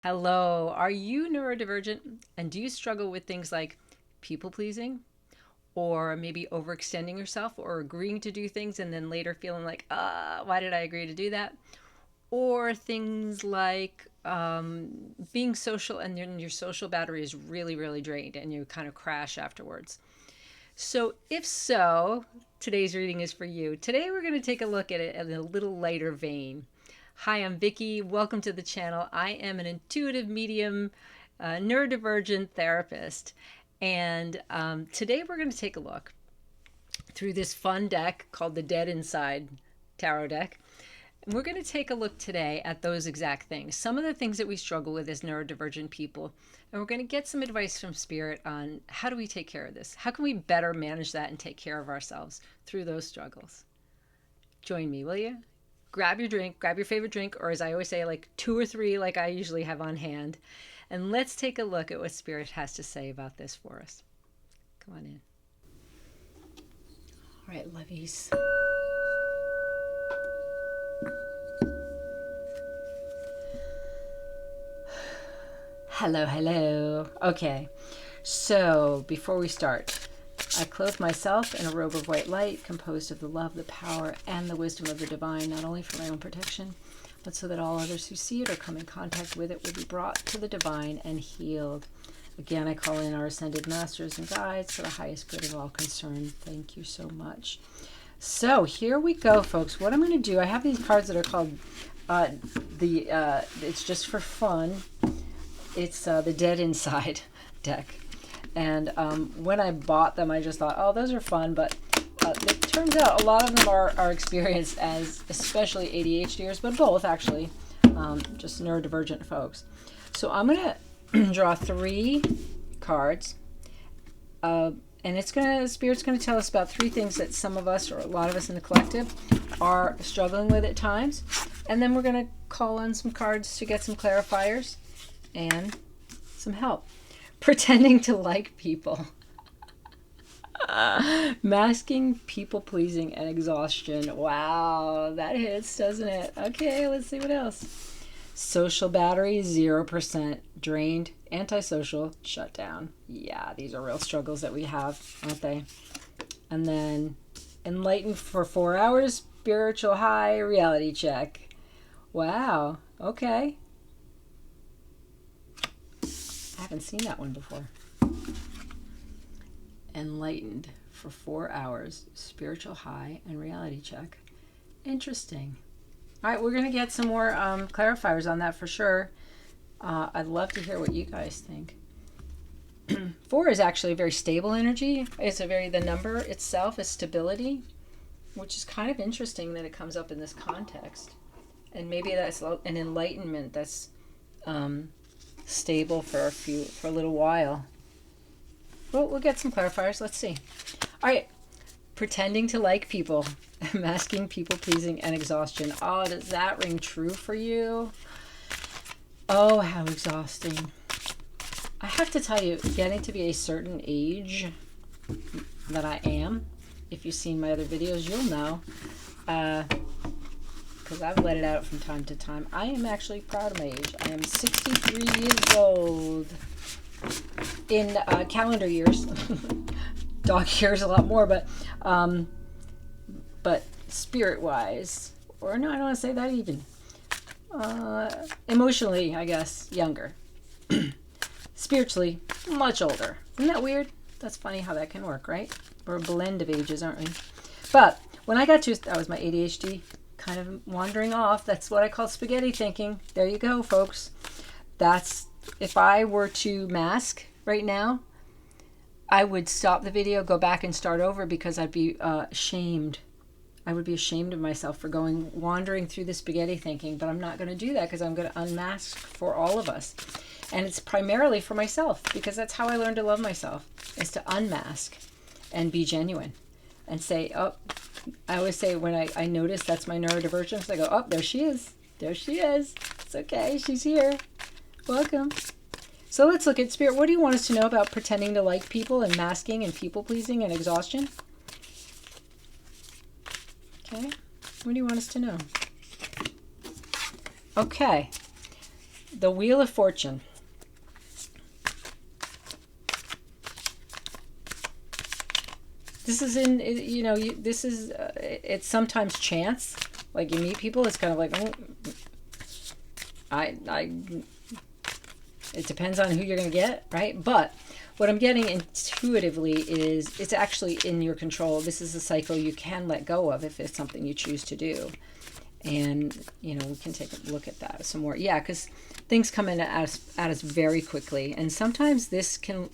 Hello, are you neurodivergent and do you struggle with things like people pleasing or maybe overextending yourself or agreeing to do things and then later feeling like, why did I agree to do that? Or things like being social and then your social battery is really, really drained and you kind of crash afterwards. So, if so, today's reading is for you. Today, we're going to take a look at it in a little lighter vein. Hi, I'm Vicky. Welcome to the channel. I am an intuitive medium, neurodivergent therapist. And today, we're going to take a look through this fun deck called the Dead Inside Tarot deck. And we're going to take a look today at those exact things. Some of the things that we struggle with as neurodivergent people. And we're going to get some advice from Spirit on how do we take care of this? How can we better manage that and take care of ourselves through those struggles? Join me, will you? Grab your drink, grab your favorite drink, or as I always say, like 2 or 3, like I usually have on hand. And let's take a look at what Spirit has to say about this for us. Come on in. All right, lovies. Hello, hello. Okay, so before we start, I clothe myself in a robe of white light composed of the love, the power, and the wisdom of the divine, not only for my own protection, but so that all others who see it or come in contact with it will be brought to the divine and healed. Again, I call in our ascended masters and guides for the highest good of all concerned. Thank you so much. So here we go, folks. What I'm going to do, I have these cards that are called, it's just for fun. It's the Dead Inside deck. And when I bought them, I just thought, oh, those are fun. But it turns out a lot of them are experienced as especially ADHDers, but both actually, just neurodivergent folks. So I'm going to draw 3 cards. And Spirit's going to tell us about 3 things that some of us, or a lot of us in the collective, are struggling with at times. And then we're going to call on some cards to get some clarifiers and some help. Pretending to like people. Masking, people pleasing, and exhaustion. Wow, that hits, doesn't it? Okay, let's see what else. Social battery, 0%. Drained, antisocial, shut down. Yeah, these are real struggles that we have, aren't they? And then enlightened for 4 hours, spiritual high, reality check. Wow, okay. I haven't seen that one before. Enlightened for 4 hours, spiritual high, and reality check. Interesting. All right, we're going to get some more clarifiers on that for sure. I'd love to hear what you guys think. 4 is actually a very stable energy. The number itself is stability, which is kind of interesting that it comes up in this context. And maybe that's an enlightenment that's stable for a little while. Well, we'll get some clarifiers. Let's see. All right. Pretending to like people, masking, people pleasing, and exhaustion. Oh, does that ring true for you? Oh, how exhausting. I have to tell you, getting to be a certain age that I am, if you've seen my other videos, you'll know, because I've let it out from time to time. I am actually proud of my age. I am 63 years old in calendar years. Dog years a lot more, but spirit-wise, or no, I don't want to say that even. Emotionally, I guess, younger. Spiritually, much older. Isn't that weird? That's funny how that can work, right? We're a blend of ages, aren't we? But when I got to, that was my ADHD kind of wandering off. That's what I call spaghetti thinking. There you go, folks. That's, if I were to mask right now, I would stop the video, go back and start over because I'd be ashamed. I would be ashamed of myself for wandering through the spaghetti thinking, but I'm not going to do that because I'm going to unmask for all of us. And it's primarily for myself because that's how I learned to love myself, is to unmask and be genuine and say, oh, I always say when I notice that's my neurodivergence, I go, oh, there she is. There she is. It's okay. She's here. Welcome. So let's look at Spirit. What do you want us to know about pretending to like people and masking and people pleasing and exhaustion? Okay. What do you want us to know? Okay. The Wheel of Fortune. This is it's sometimes chance. Like you meet people, it's kind of like, oh, it depends on who you're going to get, right? But what I'm getting intuitively is it's actually in your control. This is a cycle you can let go of if it's something you choose to do. And, we can take a look at that some more. Yeah, because things come in at us very quickly. And sometimes this can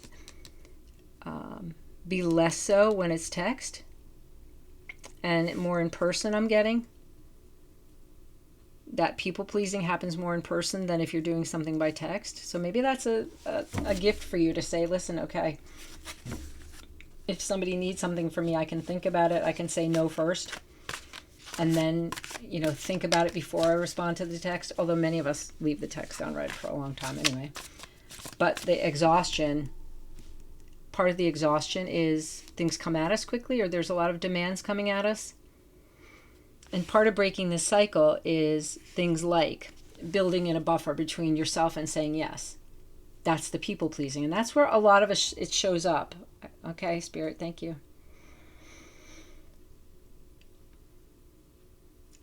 be less so when it's text and more in person, I'm getting. That people pleasing happens more in person than if you're doing something by text. So maybe that's a gift for you to say, listen, okay, if somebody needs something from me, I can think about it. I can say no first. And then, think about it before I respond to the text. Although many of us leave the text unread for a long time anyway. But the exhaustion, part of the exhaustion is things come at us quickly, or there's a lot of demands coming at us. And part of breaking this cycle is things like building in a buffer between yourself and saying yes. That's the people pleasing. And that's where a lot of it shows up. Okay, Spirit, thank you.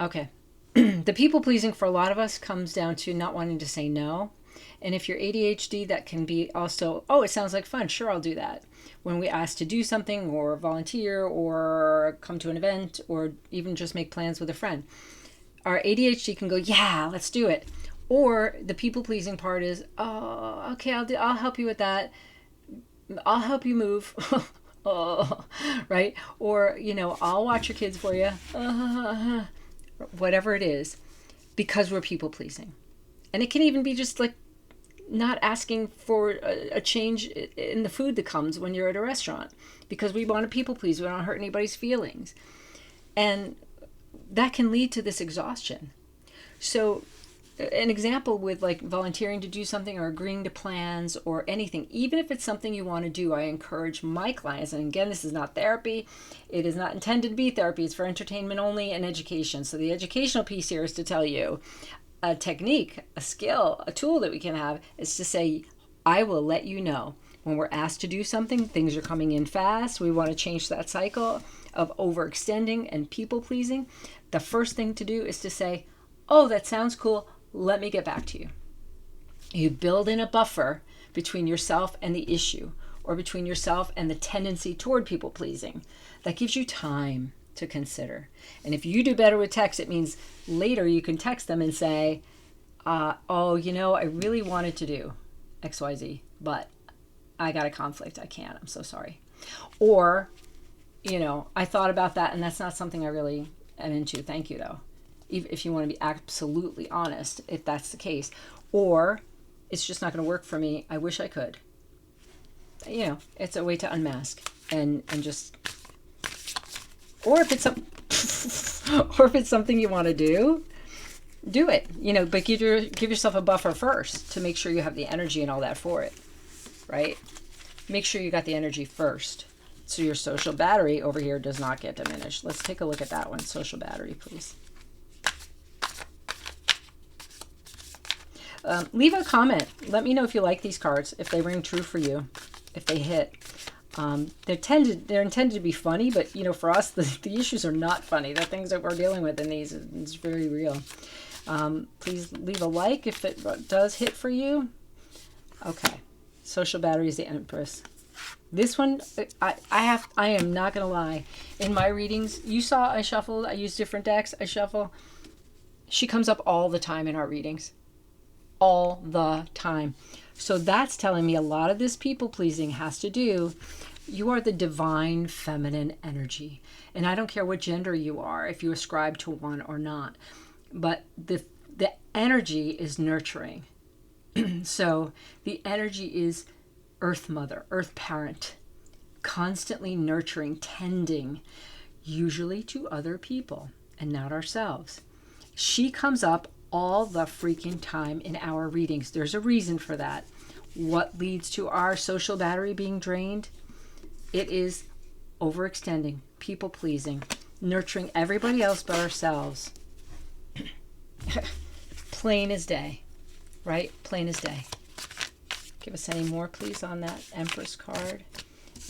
Okay. The people pleasing for a lot of us comes down to not wanting to say no. And if you're ADHD, that can be also, oh, it sounds like fun. Sure, I'll do that. When we ask to do something or volunteer or come to an event or even just make plans with a friend, our ADHD can go, yeah, let's do it. Or the people pleasing part is, oh, okay, I'll help you with that. I'll help you move. Oh, right? Or, I'll watch your kids for you. Whatever it is, because we're people pleasing. And it can even be just like not asking for a change in the food that comes when you're at a restaurant because we want to people please. We don't hurt anybody's feelings. And that can lead to this exhaustion. So an example with like volunteering to do something or agreeing to plans or anything, even if it's something you want to do, I encourage my clients, and again, this is not therapy. It is not intended to be therapy. It's for entertainment only and education. So the educational piece here is to tell you a technique, a skill, a tool that we can have is to say, I will let you know when we're asked to do something, things are coming in fast. We want to change that cycle of overextending and people pleasing. The first thing to do is to say, oh, that sounds cool. Let me get back to you. You build in a buffer between yourself and the issue or between yourself and the tendency toward people pleasing. That gives you time to consider. And if you do better with text, it means later you can text them and say, I really wanted to do XYZ, but I got a conflict. I can't. I'm so sorry. Or, I thought about that and that's not something I really am into. Thank you, though. If you want to be absolutely honest, if that's the case. Or it's just not going to work for me. I wish I could. It's a way to unmask and just... Or if it's something you want to do it, but give yourself a buffer first to make sure you have the energy and all that for it, right? Make sure you got the energy first. So your social battery over here does not get diminished. Let's take a look at that one. Social battery, please. Leave a comment. Let me know if you like these cards, if they ring true for you, if they hit. They're intended to be funny, but for us, the issues are not funny. The things that we're dealing with in these is very real. Please leave a like if it does hit for you. Okay, social battery is the Empress. This one, I am not gonna lie. In my readings, you saw I shuffled. I use different decks. I shuffle. She comes up all the time in our readings, all the time. So that's telling me a lot of this people pleasing has to do, you are the divine feminine energy. And I don't care what gender you are, if you ascribe to one or not, but the energy is nurturing. So the energy is Earth Mother, Earth Parent, constantly nurturing, tending, usually to other people and not ourselves. She comes up all the freaking time in our readings. There's a reason for that. What leads to our social battery being drained? It is overextending, people pleasing, nurturing everybody else but ourselves. Plain as day. right? Plain as day. Give us any more, please, on that Empress card.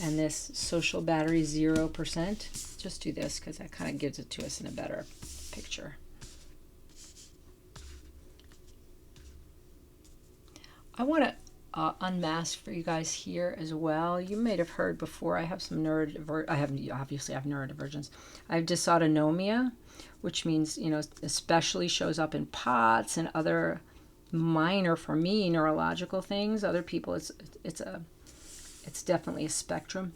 And this social battery 0%. Just do this because that kind of gives it to us in a better picture. I want to unmask for you guys here as well. You may have heard before, I have some obviously I have neurodivergence. I have dysautonomia, which means, especially shows up in POTS and other minor, for me, neurological things. Other people, it's definitely a spectrum.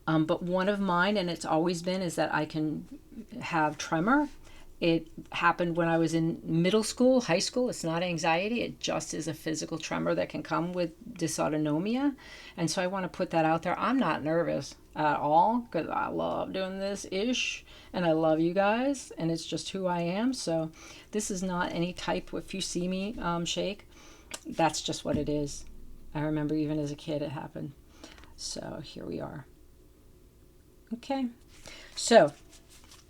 But one of mine, and it's always been, is that I can have tremor. It happened when I was in middle school, high school. It's not anxiety. It just is a physical tremor that can come with dysautonomia. And so I want to put that out there. I'm not nervous at all because I love doing this ish. And I love you guys. And it's just who I am. So this is not any type, if you see me shake, that's just what it is. I remember even as a kid it happened. So here we are. Okay. So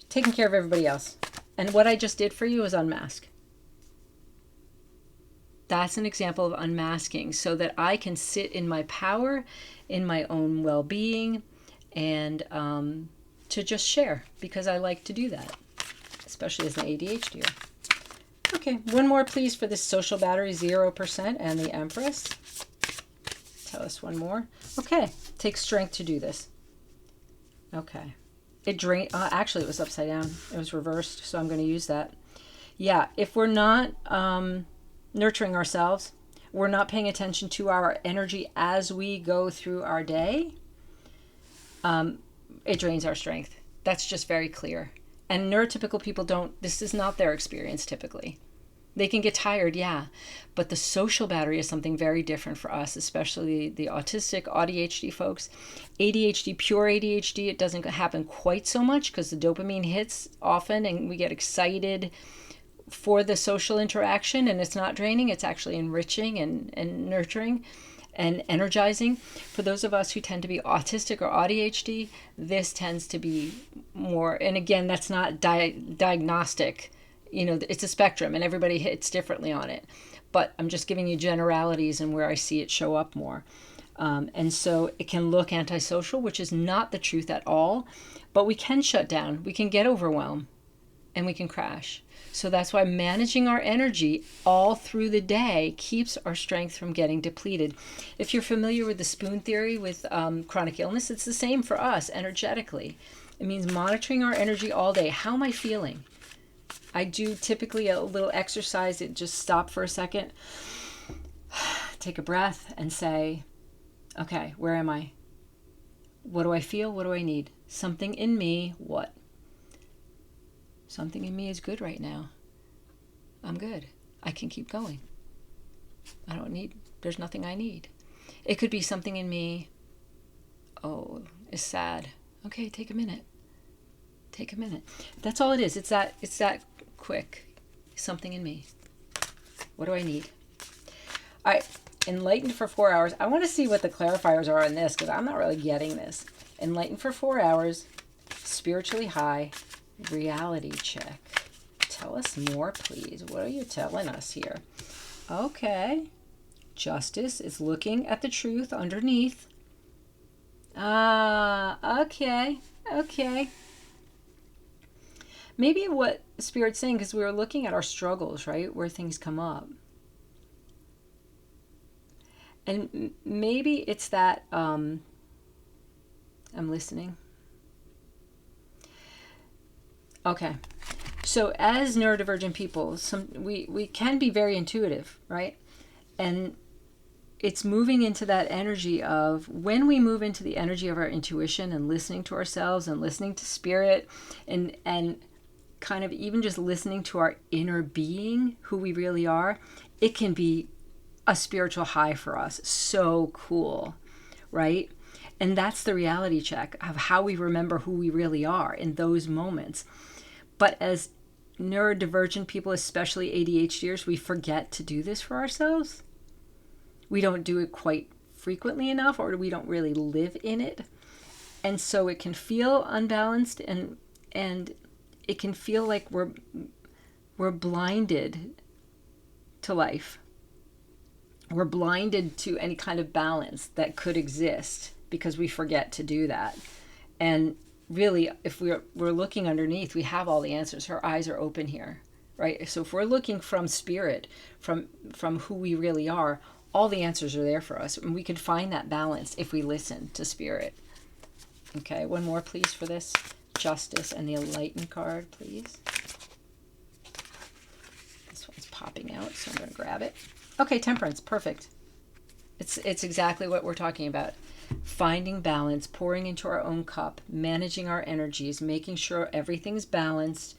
taking care of everybody else. And what I just did for you is unmask. That's an example of unmasking so that I can sit in my power, in my own well-being, and to just share, because I like to do that, especially as an ADHD. Okay, one more please for this social battery 0% and the Empress. Tell us one more. Okay, takes strength to do this. Okay. It drained, actually it was upside down. It was reversed, so I'm going to use that. Yeah, if we're not nurturing ourselves, we're not paying attention to our energy as we go through our day, it drains our strength. That's just very clear. And neurotypical people this is not their experience typically. They can get tired, yeah, but the social battery is something very different for us, especially the autistic, AuDHD folks. ADHD, pure ADHD, it doesn't happen quite so much because the dopamine hits often and we get excited for the social interaction, and it's not draining, it's actually enriching and nurturing and energizing. For those of us who tend to be autistic or AuDHD, this tends to be more, and again, that's not diagnostic. It's a spectrum and everybody hits differently on it. But I'm just giving you generalities and where I see it show up more. And so it can look antisocial, which is not the truth at all. But we can shut down. We can get overwhelmed and we can crash. So that's why managing our energy all through the day keeps our strength from getting depleted. If you're familiar with the spoon theory with chronic illness, it's the same for us energetically. It means monitoring our energy all day. How am I feeling? I do typically a little exercise. Just stop for a second, take a breath and say, okay, where am I? What do I feel? What do I need? Something in me, what? Something in me is good right now. I'm good. I can keep going. There's nothing I need. It could be something in me, is sad. Okay, take a minute. Take a minute. That's all it is. It's that quick. Something in me. What do I need? All right. Enlightened for 4 hours. I want to see what the clarifiers are on this because I'm not really getting this. Enlightened for 4 hours. Spiritually high. Reality check. Tell us more, please. What are you telling us here? Okay. Justice is looking at the truth underneath. Okay. Maybe what Spirit's saying, because we were looking at our struggles, right? Where things come up. And maybe it's that, I'm listening. Okay. So as neurodivergent people, we can be very intuitive, right? And it's moving into that energy of, when we move into the energy of our intuition and listening to ourselves and listening to spirit and kind of even just listening to our inner being, who we really are, it can be a spiritual high for us. So cool, right? And that's the reality check of how we remember who we really are in those moments. But as neurodivergent people, especially ADHDers, we forget to do this for ourselves. We don't do it quite frequently enough, or we don't really live in it. And so it can feel unbalanced and it can feel like we're blinded to life. We're blinded to any kind of balance that could exist because we forget to do that. And really, if we're looking underneath, we have all the answers. Our eyes are open here, right? So if we're looking from spirit, from who we really are, all the answers are there for us. And we can find that balance if we listen to spirit. Okay, one more, please, for this. Justice and the Enlightened card, please. This one's popping out, so I'm going to grab it. Okay, Temperance, perfect. It's exactly what we're talking about. Finding balance, pouring into our own cup, managing our energies, making sure everything's balanced,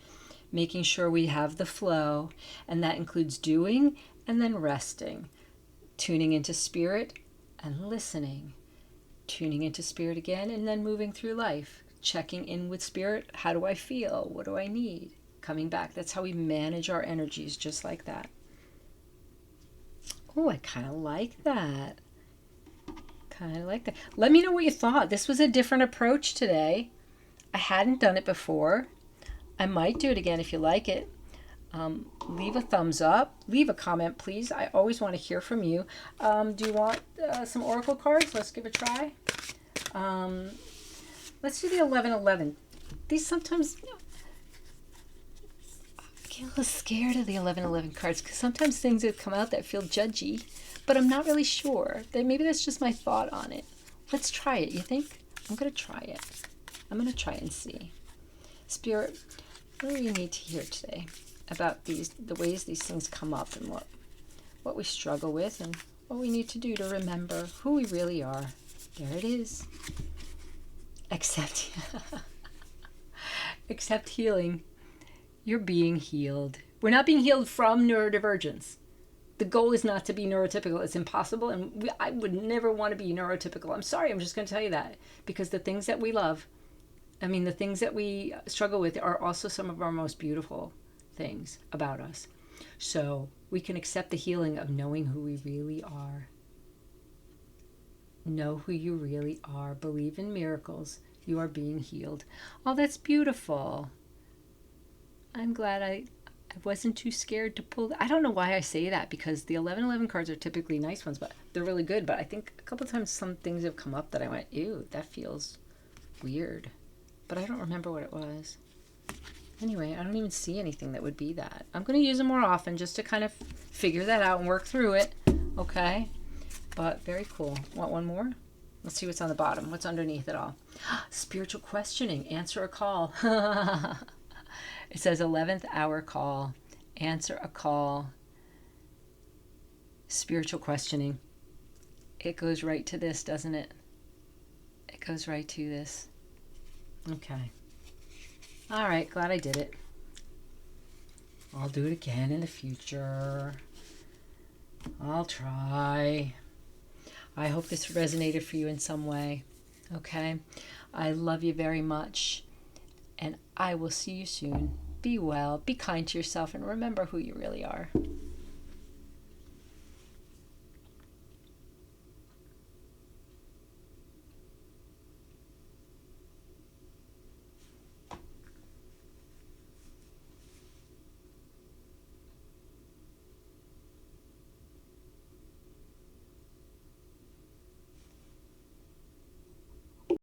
making sure we have the flow, and that includes doing and then resting, tuning into spirit and listening, tuning into spirit again, and then moving through life, checking in with spirit. How do I feel? What do I need? Coming back. That's how we manage our energies, just like that. Oh, I kind of like that. Let me know what you thought. This was a different approach today. I hadn't done it before. I might do it again if you like it. Leave a thumbs up. Leave a comment, please. I always want to hear from you. Do you want some oracle cards? Let's give it a try. Let's do the 1111. These sometimes... I get a little scared of the 1111 cards because sometimes things have come out that feel judgy, but I'm not really sure. Maybe that's just my thought on it. Let's try it, you think? I'm going to try it. I'm going to try and see. Spirit, what do you need to hear today about the ways these things come up and what we struggle with and what we need to do to remember who we really are? There it is. Accept healing. You're being healed. We're not being healed from neurodivergence. The goal is not to be neurotypical. It's impossible, and I would never want to be neurotypical. I'm sorry, I'm just going to tell you that. Because the things that we love, the things that we struggle with are also some of our most beautiful things about us. So we can accept the healing of knowing who we really are. Know who you really are. Believe in miracles. You are being healed. Oh, that's beautiful. I'm glad I wasn't too scared to pull. I don't know why I say that, because the 1111 cards are typically nice ones, but they're really good. But I think a couple of times some things have come up that I went, ew, that feels weird. But I don't remember what it was. Anyway, I don't even see anything that would be that. I'm going to use them more often just to kind of figure that out and work through it. Okay? But very cool. Want one more? Let's see what's on the bottom. What's underneath it all? Spiritual questioning. Answer a call. It says 11th hour call. Answer a call. Spiritual questioning. It goes right to this, doesn't it? It goes right to this. Okay. All right. Glad I did it. I'll do it again in the future. I'll try. I hope this resonated for you in some way. Okay? I love you very much. And I will see you soon. Be well, be kind to yourself, and remember who you really are.